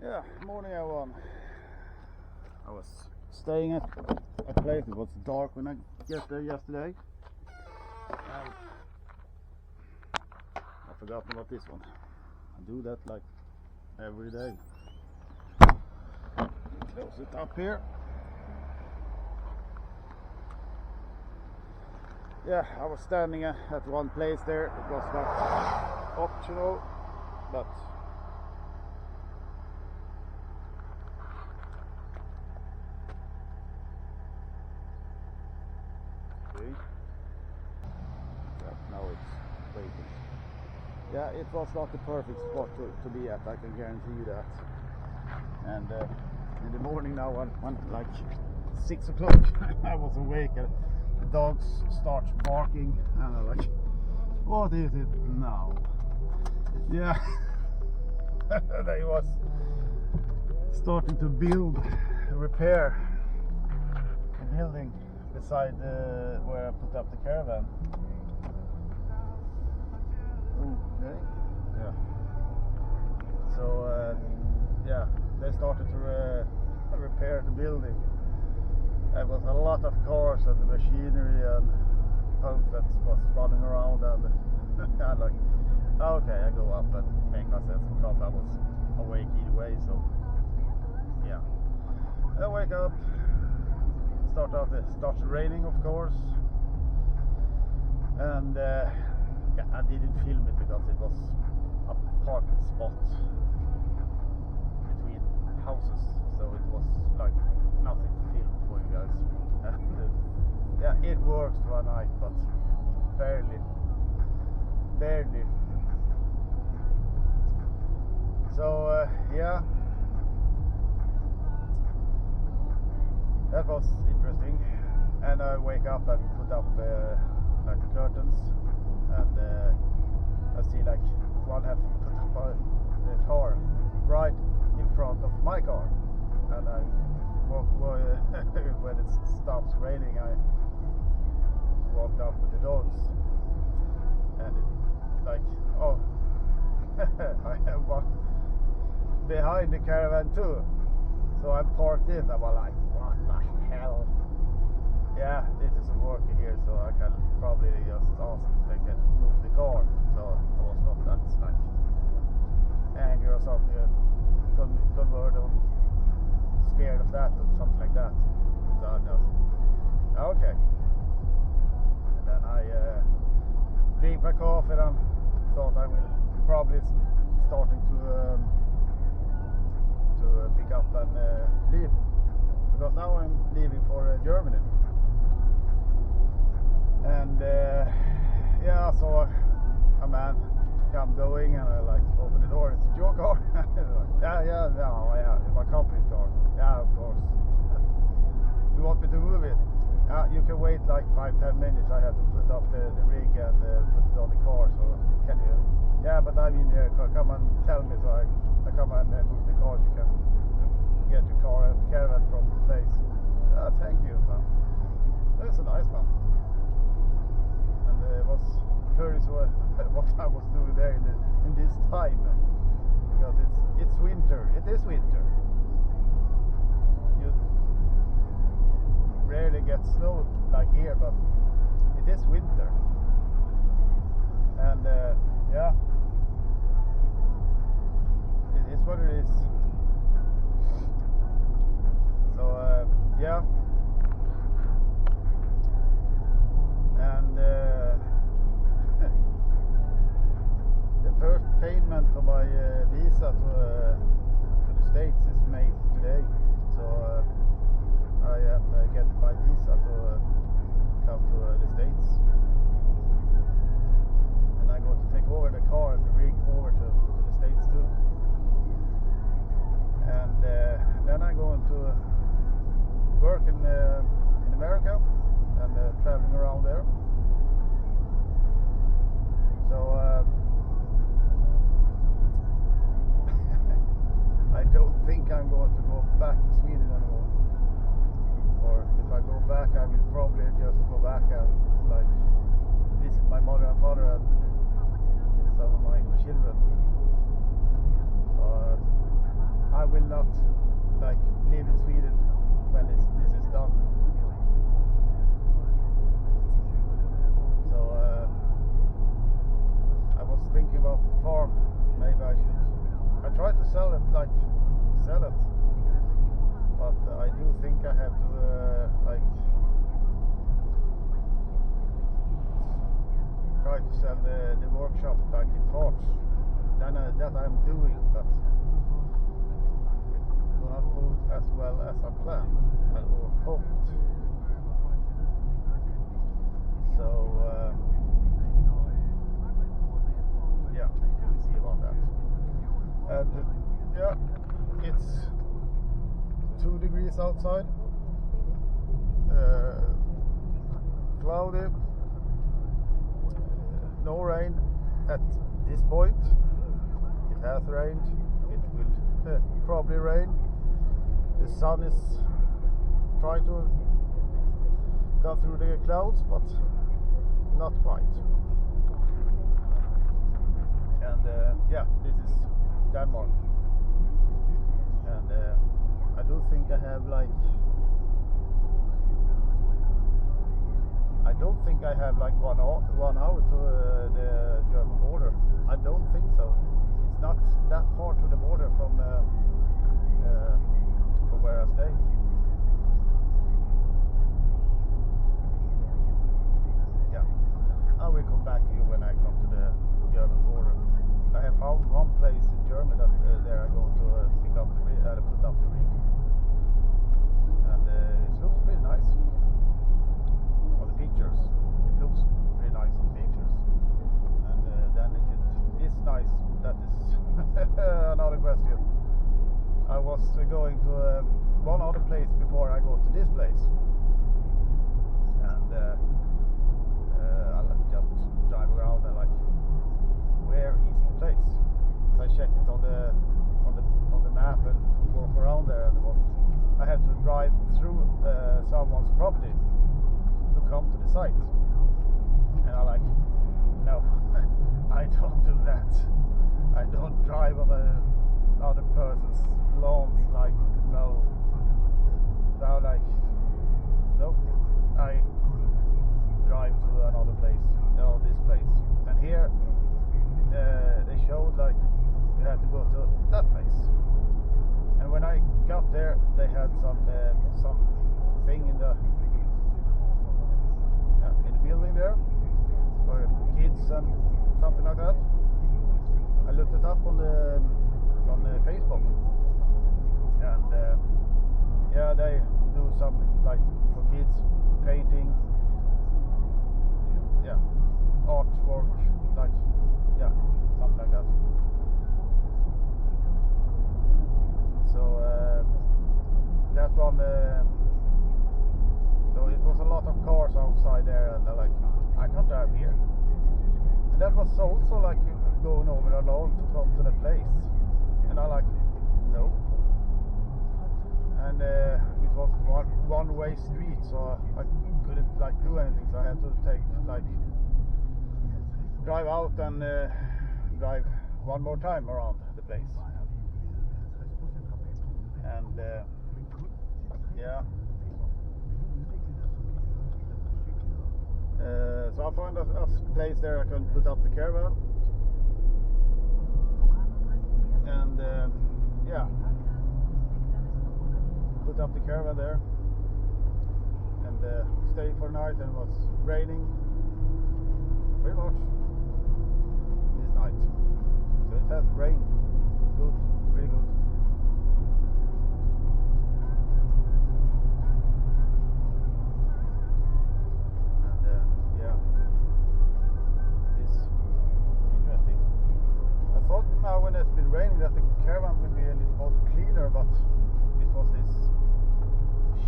Yeah, morning everyone. I was staying at a place. It was dark when I got there yesterday. And I forgot about this one. I do that like every day. Close it up here. Yeah, I was standing at one place there. It was not optional, but now it's waiting. Yeah, it was not the perfect spot to be at, I can guarantee you that. And in the morning now, when like 6 o'clock, I was awake and the dogs start barking, and I'm like, what is it now? Yeah, they was starting to repair the building beside where I put up the caravan. Okay. Yeah. So yeah, they started to repair the building. There was a lot of cars and the machinery and folks that was running around, and I'm like, okay, I go up and make myself some coffee. I was awake either way, so yeah. I wake up. Starts raining, of course, and yeah, I didn't film it because it was a parking spot between houses, so it was like nothing to film for you guys. And yeah, it works for a night, but barely. So yeah. That was interesting, and I wake up and put up like the curtains, and I see like one have put up the car right in front of my car, and I when it stops raining, I walked up with the dogs, and it like, oh, I have one behind the caravan too. So I'm parked in. I was like, what the hell? Yeah, this isn't working here, so I can probably just ask if they can move the car. So I was not that like angry or something. Convert them, scared of that or something like that. So I just, okay. And then I drink my coffee and thought I will probably starting to pick up and leave, because now I'm leaving for Germany. And yeah, I saw a man come going, and I like open the door. It's your car? yeah, my company's car. Yeah, of course. You want me to move it? Yeah, you can wait like 5-10 minutes. I have to put up the rig and put it on the car. So can you? Yeah, but I'm in there. Come and tell me, so I come and move the car. You can get your car and caravan from the place. Yeah, thank you, man. That's a nice man. And it was curious what I was doing there in this time, because it's winter. It is winter. You rarely get snow like here, but it is winter. And yeah, it is what it is. So yeah, and the first payment for my visa to the States is made today. So I am getting my visa to come to the States, and I'm going to take over the car and the rig over to the States too. And then I'm going to work in America and traveling around there. So I don't think I'm going to go back to Sweden anymore. Or if I go back, I will probably just go back and like visit my mother and father and some of my children. I will will not like live in Sweden when this is done. So I was thinking about farm. Maybe I should. I tried to sell it, but I do think I have to try to sell the workshop like in parts. Then that I'm doing, but it will not go as well as I planned or hoped. So yeah, we'll see about that. And yeah, it's 2 degrees outside, cloudy, no rain at this point. It has rained, it will probably rain. The sun is trying to go through the clouds, but not quite. And yeah, this is Denmark. And I do think I have like, I don't think I have like 1 hour to the German border. I don't think so. It's not that far to the border from where I stay. Yeah, I will come back to you when I come to the German border. I have found one place in Germany that there I go to put up the rig, and it looks pretty nice on the pictures. It looks pretty nice on the pictures, and then if it is nice, that is another question. I was going to one other place before I go to this place, and I'll just drive around and like, where is the place? So I checked it on the map and walk around there, and I had to drive through someone's property to come to the site, and I'm like, no, I don't do that. I don't drive on another person's lawns, like, no. So I'm like, nope, I drive to another place, no, this place. And here they showed like you had to go to that place, and when I got there they had some thing in the building there for kids and something like that. I looked it up on the Facebook, and yeah, they do some like for kids painting, yeah, artwork, like, yeah, something like that. So that one, so it was a lot of cars outside there, and they're like, I can't drive here. And that was also like going over alone to come to the place, and I like, no. And it was one-way street, so I couldn't like do anything, so I had to drive out and drive one more time around the place. And yeah, so I found a place there I can put up the caravan, and yeah, put up the caravan there and stay for the night. And it was raining pretty much this night, so it has rained good, pretty good. And yeah, it's interesting. I thought now when it's been raining that the caravan will be a little more cleaner, but it was this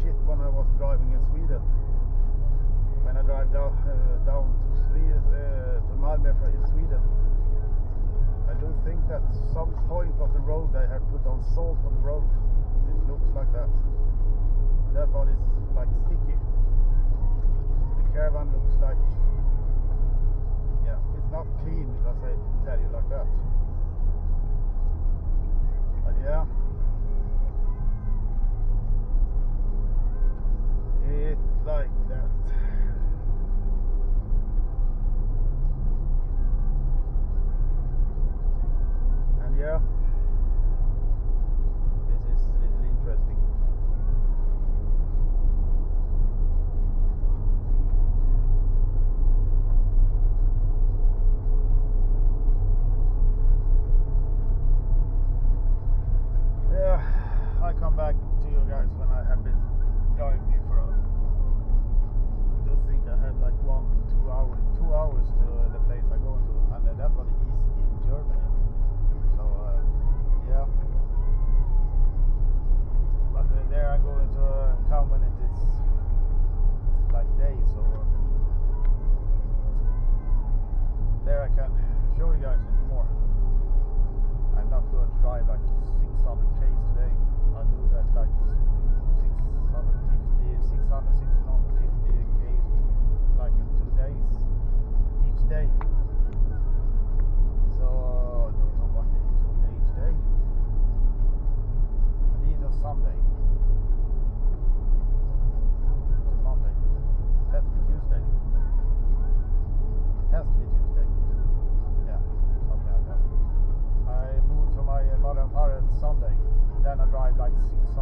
shit when I was driving in Sweden. When I drive down to Malmö in Sweden, I do think that some point of the road they have put on salt on the road. It looks like that. And that one is like sticky. The caravan looks like, yeah, it's not clean if I tell you like that. But yeah,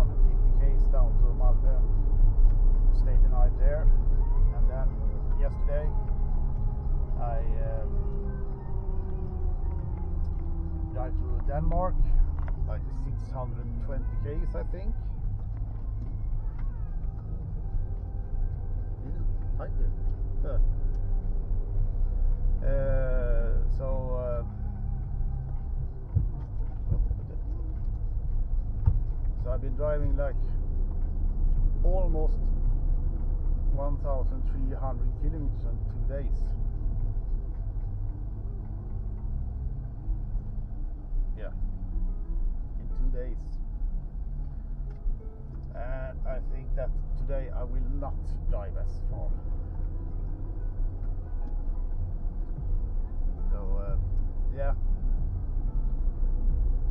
150 k's down to Malmö. Stayed the night there, and then yesterday I drive to Denmark, like 620 k's I think. Thank you. Yeah. So I've been driving like almost 1,300 kilometers in 2 days. Yeah, in 2 days. And I think that today I will not drive as far. So yeah,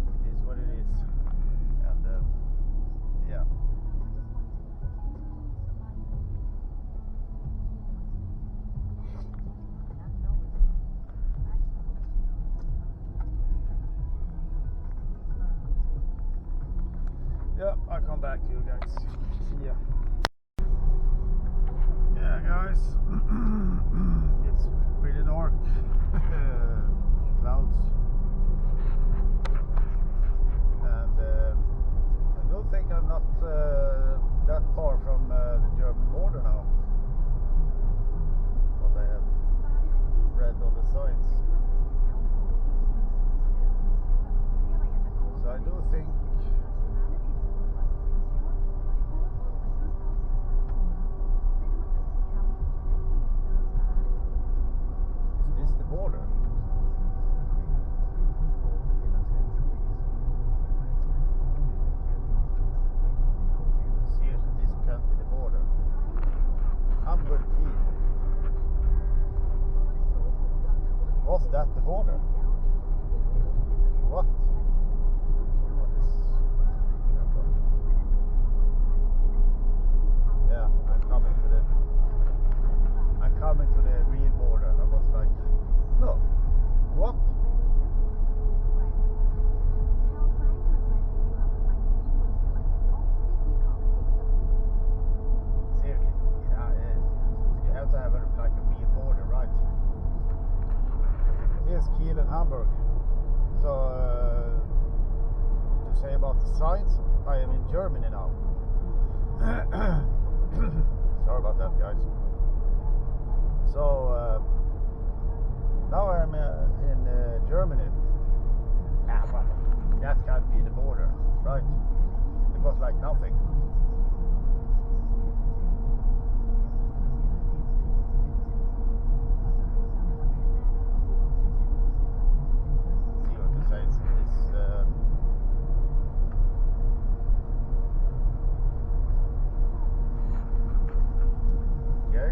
it is what it is. And yeah. Yeah, I'll come back to you guys. See ya. Yeah, guys, it's pretty dark. Clouds. And I don't think I'm not that far from the German border now. What I have read on the signs. So I do think is this the border? Seriously, this can't be the border. Hamburg Kiel. Was that the border? What? What is... Yeah, I'm coming to the real border. I was like, no, what? Seriously, yeah, you have to have like a real border, right? Here's Kiel and Hamburg. So to say about the signs, I am in Germany now. Sorry about that, guys. So now I'm in Germany. But that can't be the border, right? It was like nothing. See what it says. Okay,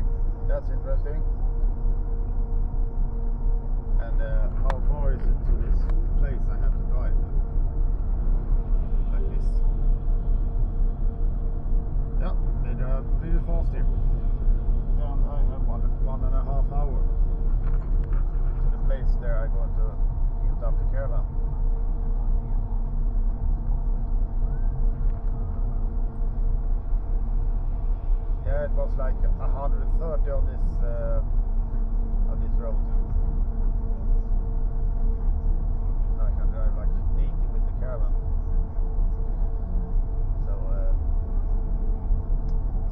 that's interesting. And how far is it to this place I have to drive? Like this. Yeah, they drive pretty fast here. And I have 1.5 hours to the place there I'm going to put up the caravan. Yeah, it was like 130 on this road. I can drive like 80 with the caravan. So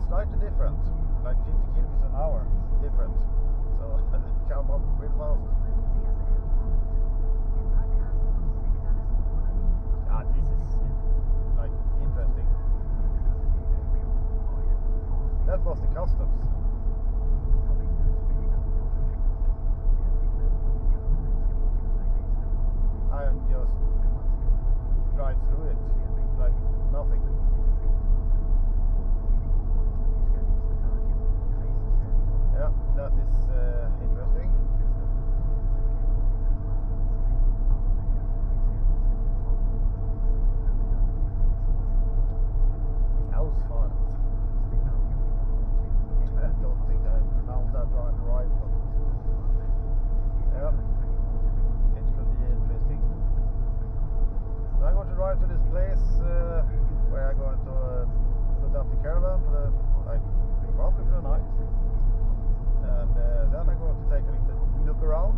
slightly different, like 50 kilometers an hour different. So come up real fast. This is like interesting. That was the customs. I am just drive through it like nothing. Yeah, that is interesting. Ausfahrt. I don't think I pronounced that right, but yeah, it could be interesting. So I'm going to drive to this place where I'm going to put up the caravan for probably for the night, and then I'm going to take a little look around,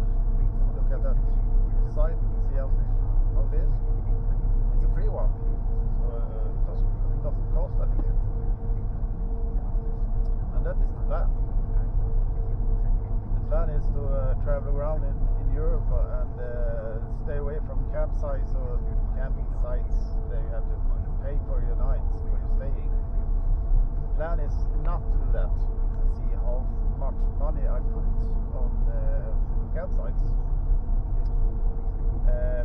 look at that site, see how it is. It's a free one, so it doesn't cost anything, and that is the plan. The plan is to travel around in Europe and stay away from campsites or camping sites that you have to pay for your nights where you're staying. The plan is not to do that and see how much money I put on campsites.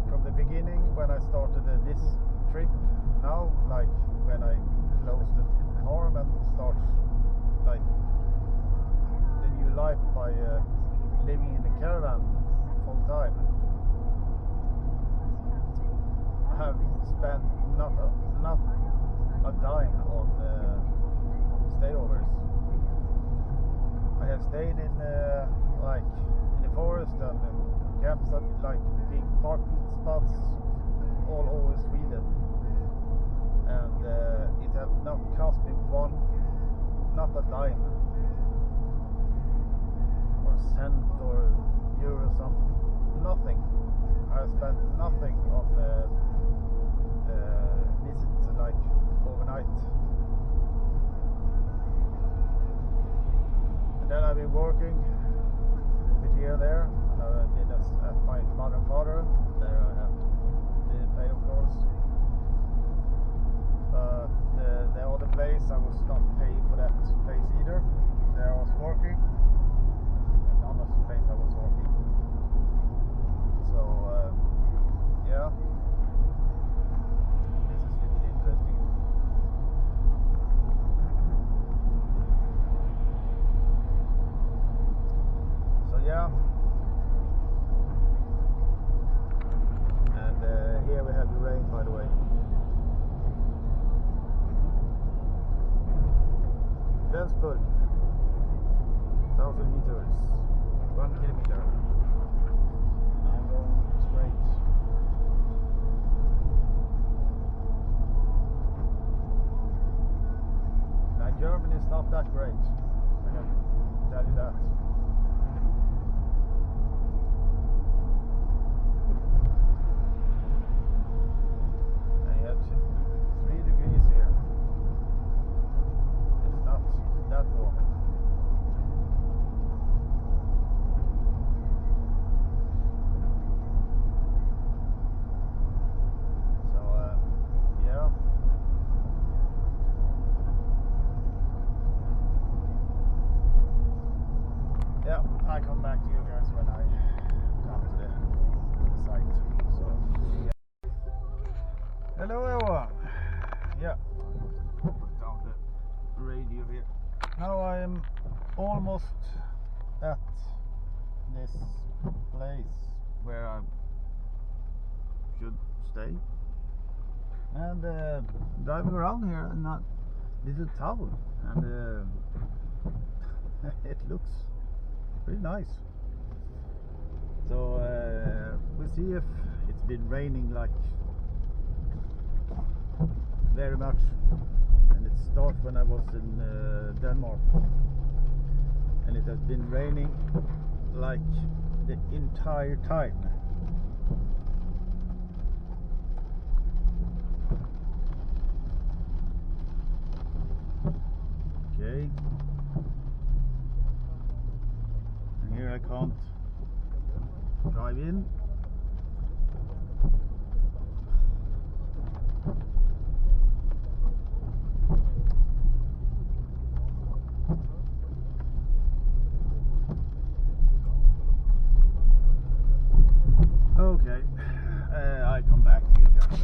From the beginning, when I started this trip, now like when I closed the farm and start like the new life by living in the caravan full time, I have spent not a dime on stayovers. I have stayed in in the forest and camps at like big parking spots all over Sweden, and it have not cost me not a dime or cent or euro, something, nothing. I have spent nothing on visit like overnight, and then I've been working a bit here and there, and I've been at my mother and father. There I have didn't pay, of course, but the other place I was not paying for that place either. There I was working, and none of the place I was working. So yeah, this is really interesting. So yeah, and here we have the rain, by the way. Flensburg, 1,000 meters, 1 kilometer. I'm going straight. Now Germany is not that great, I can tell you that. And you have 3 degrees here. It's not that warm. Yeah, I come back to you guys when I come to the site. So, yeah. Hello everyone. Yeah, put down the radio here. Now I am almost at this place where I should stay, and driving around here in that little town, and it looks pretty nice. So we'll see if it's been raining like very much, and it started when I was in Denmark, and it has been raining like the entire time. Okay. Here I can't drive in. Okay, I come back to you guys.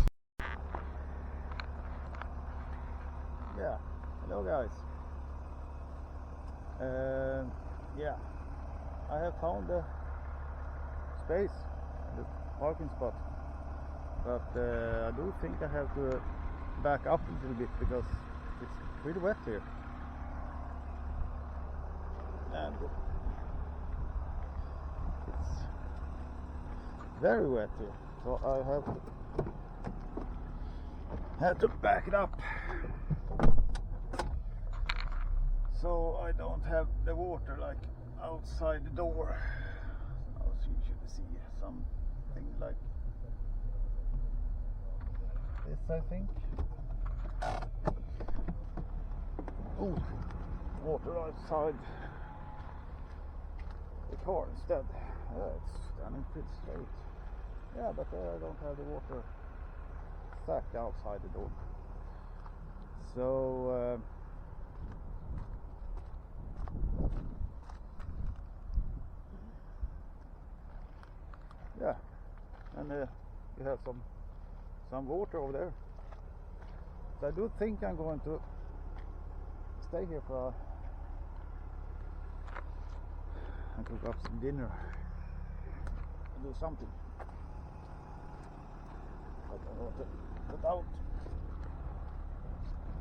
Yeah, hello guys. Yeah, I have found the space, the parking spot, but I do think I have to back up a little bit because it's pretty wet here, and it's very wet here, so I Had to back it up so I don't have the water like outside the door. Now so you should see something like this, I think. Oh, water outside the car instead. It's standing pretty straight. Yeah, but there I don't have the water sack outside the door. So yeah, and you have some water over there. So I do think I'm going to stay here for and cook up some dinner and do something. But I want to put out.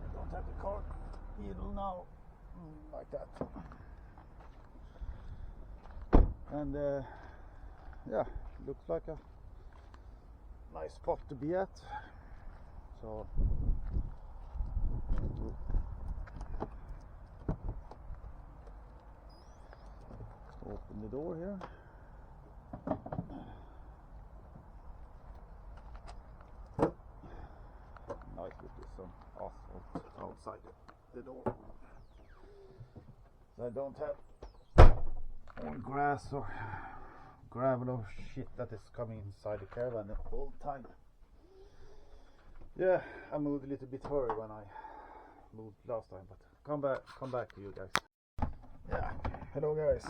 I don't have the car needle now, like that. And yeah, looks like a nice spot to be at. So open the door here. Nice with this some asphalt outside the door, so I don't have all grass or gravel or shit that is coming inside the caravan all the time. Yeah, I moved a little bit hurry when I moved last time, but come back to you guys. Yeah, hello guys.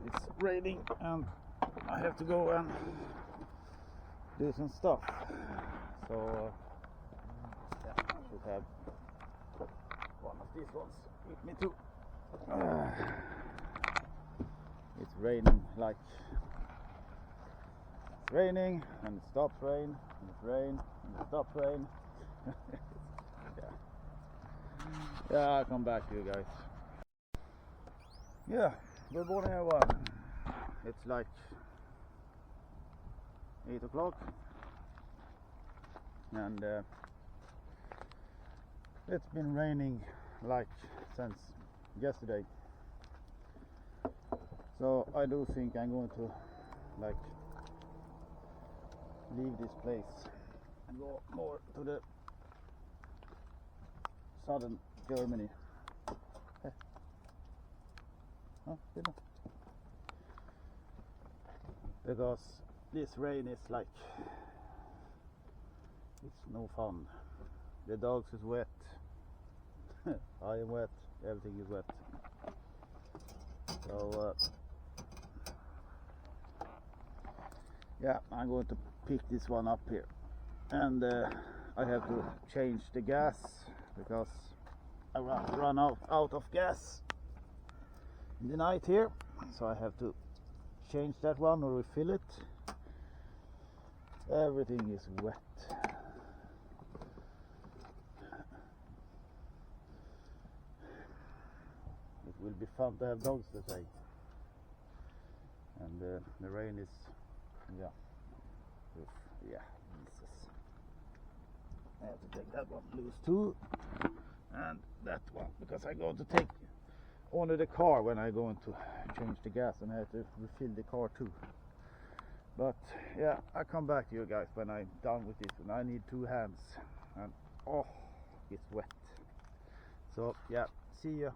It's raining and I have to go and do some stuff. So yeah, I should have one of these ones with me too. It's raining like it's raining and it stops rain and it's rain and it stops rain. Yeah, I'll come back to you guys. Yeah, good morning everyone. It's like 8 o'clock and it's been raining like since yesterday. So I do think I'm going to like leave this place and go more to the southern Germany. Oh, because this rain is like it's no fun. The dogs is wet. I am wet. Everything is wet. So yeah, I'm going to pick this one up here, and I have to change the gas because I run out of gas in the night here, so I have to change that one or refill it. Everything is wet. It will be fun to have dogs today, and the rain is yeah. Jesus. I have to take that one loose too, and that one, because I'm going to take only the car when I'm going to change the gas, and I have to refill the car too. But yeah, I'll come back to you guys when I'm done with this one. I need 2 hands, and oh, it's wet. So yeah, see ya.